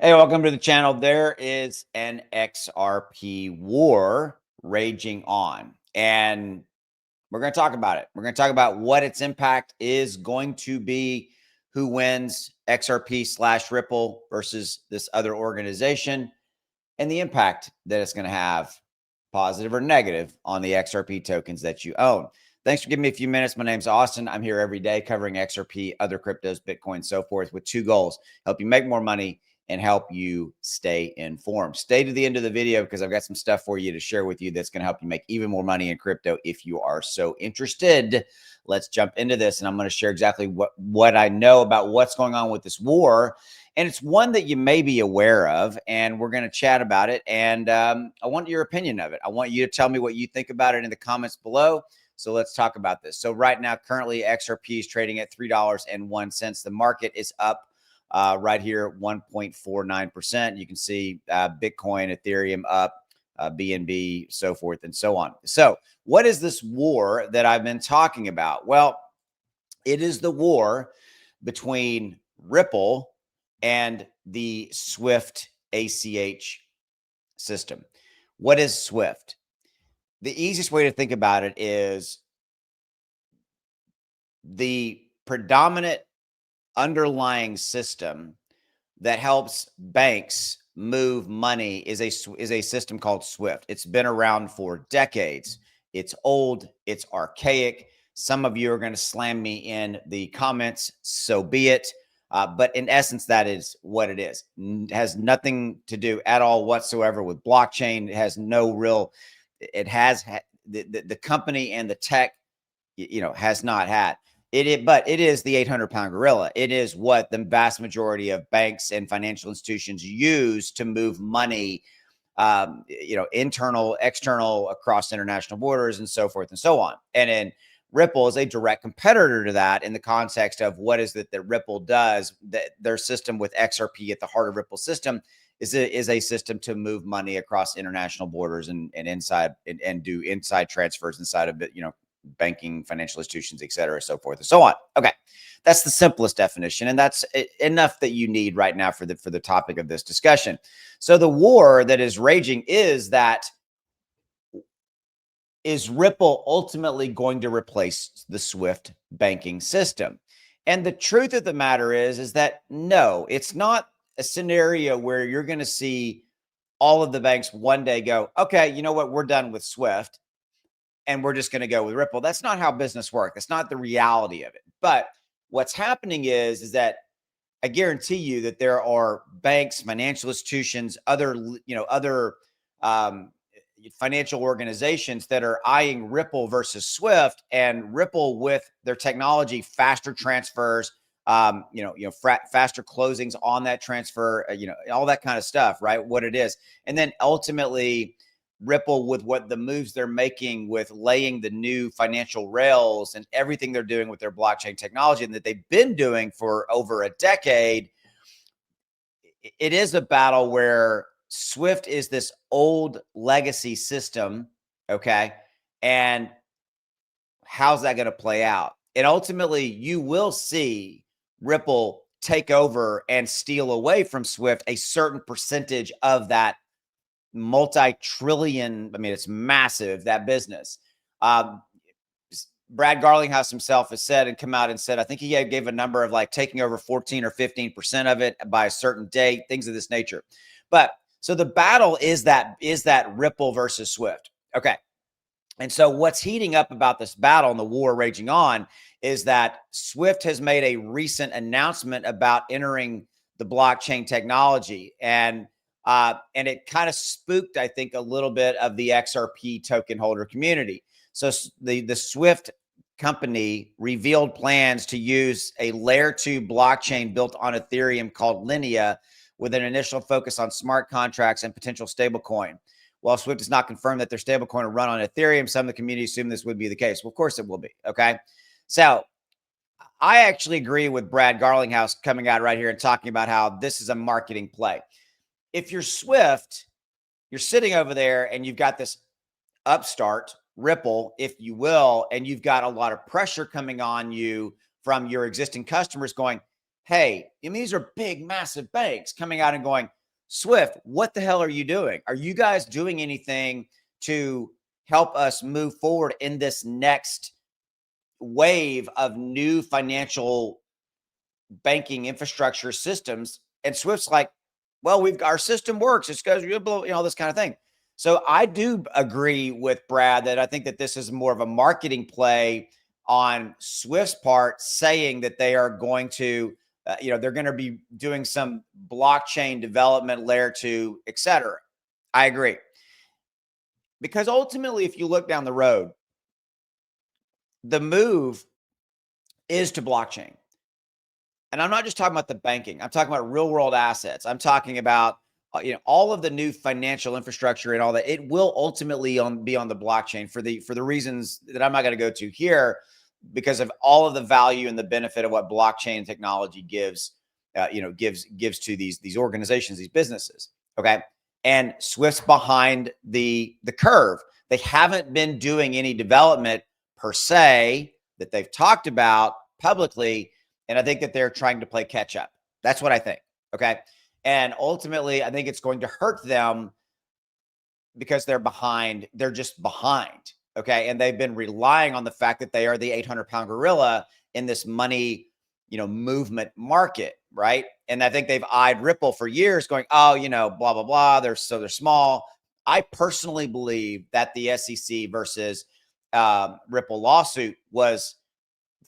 Hey, welcome to the channel. There is an XRP war raging on, and we're going to talk about it. We're going to talk about what its impact is going to be, who wins XRP slash Ripple versus this other organization, and the impact that it's going to have, positive or negative, on the XRP tokens that you own. Thanks for giving me a few minutes. My name's Austin. I'm here every day covering XRP, other cryptos, Bitcoin, so forth, with two goals: help you make more money and help you stay informed. Stay to the end of the video because I've got some stuff for you to share with you that's going to help you make even more money in crypto if you are so interested. Let's jump into this, and I'm going to share exactly what I know about what's going on with this war. And it's one that you may be aware of, and we're going to chat about it. And I want your opinion of it. I want you to tell me what you think about it in the comments below. So let's talk about this. So right now, currently, XRP is trading at $3.01. The market is up right here, 1.49%. You can see Bitcoin, Ethereum up, BNB, so forth and so on. So what is this war that I've been talking about? Well, it is the war between Ripple and the Swift ACH system. What is Swift? The easiest way to think about it is the predominant underlying system that helps banks move money is a system called Swift. It's been around for decades. It's old, it's archaic. Some of you are going to slam me in the comments, so be it. But in essence, that is what it is. It has nothing to do at all whatsoever with blockchain. It has no real, it has the company and the tech, has not had it, but it is the 800-pound gorilla. It is what the vast majority of banks and financial institutions use to move money, internal, external, across international borders, and so forth and so on. And then Ripple is a direct competitor to that in the context of what is it that Ripple does. That their system with XRP at the heart of Ripple system is a system to move money across international borders and inside and do inside transfers inside of it, banking, financial institutions, et cetera, so forth and so on. Okay, that's the simplest definition, and that's enough that you need right now for the topic of this discussion. So the war that is raging is Ripple ultimately going to replace the Swift banking system? And the truth of the matter is that no, it's not a scenario where you're going to see all of the banks one day go, okay, you know what, we're done with Swift and we're just going to go with Ripple. That's not how business works. That's not the reality of it. But what's happening is that I guarantee you that there are banks, financial institutions, other financial organizations that are eyeing Ripple versus Swift, and Ripple with their technology, faster transfers, faster closings on that transfer, all that kind of stuff, right? What it is. And then ultimately Ripple with what the moves they're making with laying the new financial rails and everything they're doing with their blockchain technology and that they've been doing for over a decade. It is a battle where Swift is this old legacy system. Okay. And how's that going to play out? And ultimately, you will see Ripple take over and steal away from Swift a certain percentage of that multi-trillion. I mean, it's massive, that business. Brad Garlinghouse himself has said and come out and said, I think he gave a number of like taking over 14 or 15% of it by a certain date, things of this nature. But so the battle is that Ripple versus Swift. Okay. And so what's heating up about this battle and the war raging on is that Swift has made a recent announcement about entering the blockchain technology. And it kind of spooked, I think, a little bit of the XRP token holder community. So the Swift company revealed plans to use a layer 2 blockchain built on Ethereum called Linea, with an initial focus on smart contracts and potential stablecoin. While Swift has not confirmed that their stablecoin will run on Ethereum, some of the community assume this would be the case. Well, of course it will be. Okay. So I actually agree with Brad Garlinghouse coming out right here and talking about how this is a marketing play. If you're Swift, you're sitting over there and you've got this upstart, Ripple, if you will, and you've got a lot of pressure coming on you from your existing customers going, hey, I mean, these are big, massive banks coming out and going, Swift, what the hell are you doing? Are you guys doing anything to help us move forward in this next wave of new financial banking infrastructure systems? And Swift's like, well, our system works. It's because this kind of thing. So I do agree with Brad that I think that this is more of a marketing play on Swift's part, saying that they are going to, they're going to be doing some blockchain development, layer 2, et cetera. I agree. Because ultimately, if you look down the road, the move is to blockchain. And I'm not just talking about the banking. I'm talking about real world assets. I'm talking about all of the new financial infrastructure and all that. It will ultimately be on the blockchain for the reasons that I'm not going to go to here, because of all of the value and the benefit of what blockchain technology gives to these organizations, these businesses. Okay, and Swift's behind the curve. They haven't been doing any development per se that they've talked about publicly. And I think that they're trying to play catch up. That's what I think. Okay. And ultimately, I think it's going to hurt them because they're behind. They're just behind. Okay. And they've been relying on the fact that they are the 800-pound gorilla in this money, movement market. Right. And I think they've eyed Ripple for years going, oh, blah, blah, blah. They're small. I personally believe that the SEC versus Ripple lawsuit was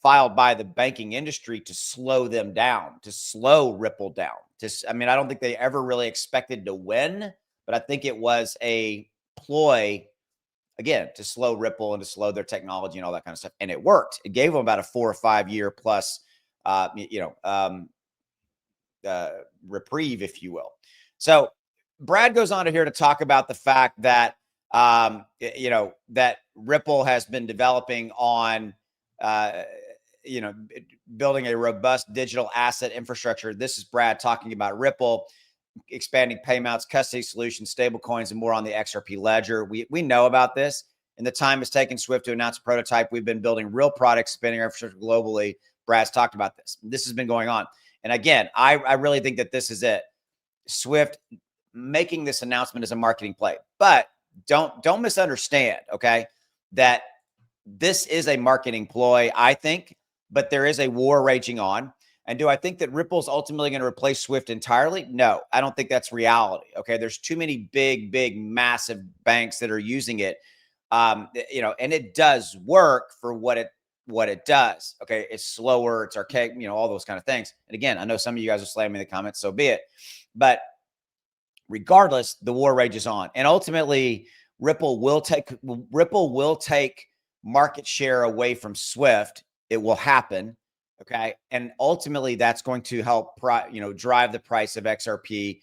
filed by the banking industry to slow them down, to slow Ripple down. I don't think they ever really expected to win, but I think it was a ploy, again, to slow Ripple and to slow their technology and all that kind of stuff. And it worked. It gave them about a 4 or 5 year plus, reprieve, if you will. So Brad goes on to here to talk about the fact that, that Ripple has been developing on, building a robust digital asset infrastructure. This is Brad talking about Ripple expanding payments, custody solutions, stable coins, and more on the XRP ledger. We know about this, and the time has taken Swift to announce a prototype. We've been building real products, expanding our infrastructure globally. Brad's talked about this. This has been going on. And again, I really think that this is it. Swift making this announcement is a marketing play, but don't misunderstand, okay, that this is a marketing ploy, I think, but there is a war raging on. And do I think that Ripple's ultimately going to replace Swift entirely? No, I don't think that's reality. Okay. There's too many big, massive banks that are using it. And it does work for what it does. Okay. It's slower, it's archaic, all those kind of things. And again, I know some of you guys are slamming in the comments, so be it. But regardless, the war rages on. And ultimately, Ripple will take market share away from Swift. It will happen. Okay. And ultimately that's going to help, drive the price of XRP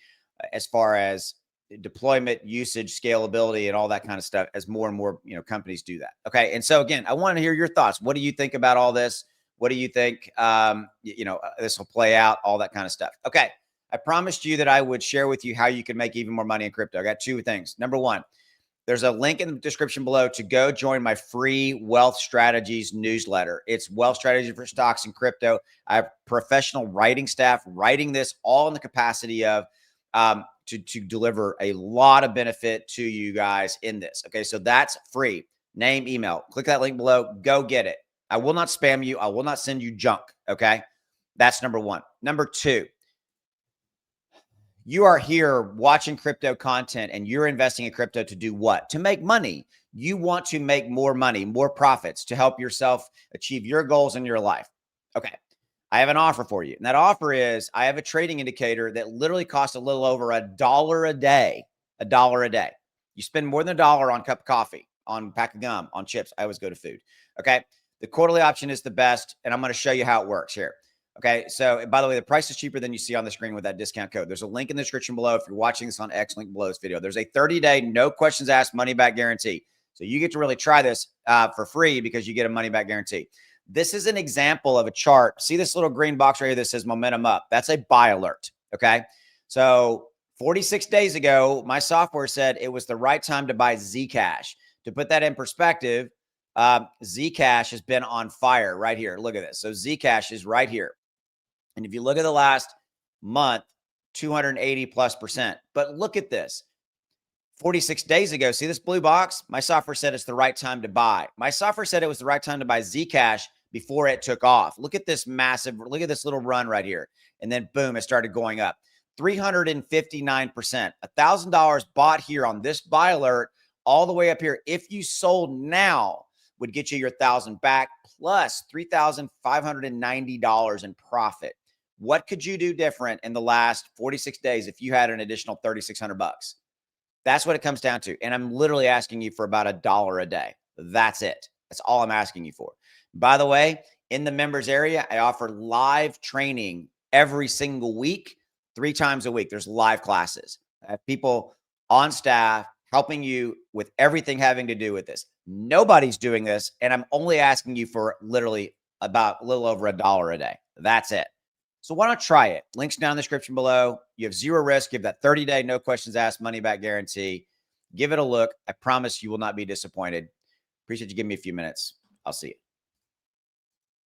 as far as deployment, usage, scalability, and all that kind of stuff as more and more, companies do that. Okay. And so again, I want to hear your thoughts. What do you think about all this? What do you think, this will play out, all that kind of stuff. Okay. I promised you that I would share with you how you can make even more money in crypto. I got 2 things. Number 1, there's a link in the description below to go join my free Wealth Strategies newsletter. It's Wealth Strategy for Stocks and Crypto. I have professional writing staff writing this all in the capacity of to deliver a lot of benefit to you guys in this. Okay, so that's free. Name, email. Click that link below. Go get it. I will not spam you. I will not send you junk. Okay, that's number 1. Number 2. You are here watching crypto content and you're investing in crypto to do what? To make money. You want to make more money, more profits to help yourself achieve your goals in your life. Okay. I have an offer for you. And that offer is I have a trading indicator that literally costs a little over $1 a day. $1 a day. You spend more than $1 on a cup of coffee, on a pack of gum, on chips. I always go to food. Okay. The quarterly option is the best. And I'm going to show you how it works here. Okay. So by the way, the price is cheaper than you see on the screen with that discount code. There's a link in the description below. If you're watching this on X, link below this video, there's a 30-day, no questions asked money back guarantee. So you get to really try this for free because you get a money back guarantee. This is an example of a chart. See this little green box right here that says momentum up. That's a buy alert. Okay. So 46 days ago, my software said it was the right time to buy Zcash. To put that in perspective, Zcash has been on fire right here. Look at this. So Zcash is right here. And if you look at the last month, 280+%. But look at this. 46 days ago, see this blue box? My software said it's the right time to buy. My software said it was the right time to buy Zcash before it took off. Look at this look at this little run right here. And then boom, it started going up. 359%. $1,000 bought here on this buy alert all the way up here. If you sold now, would get you your 1,000 back plus $3,590 in profit. What could you do different in the last 46 days if you had an additional 3,600 bucks? That's what it comes down to. And I'm literally asking you for about $1 a day. That's it. That's all I'm asking you for. By the way, in the members area, I offer live training every single week, 3 times a week. There's live classes. I have people on staff helping you with everything having to do with this. Nobody's doing this. And I'm only asking you for literally about a little over $1 a day. That's it. So why not try it? Links down in the description below. You have zero risk. You have that 30-day, no questions asked, money back guarantee. Give it a look. I promise you will not be disappointed. Appreciate you giving me a few minutes. I'll see you.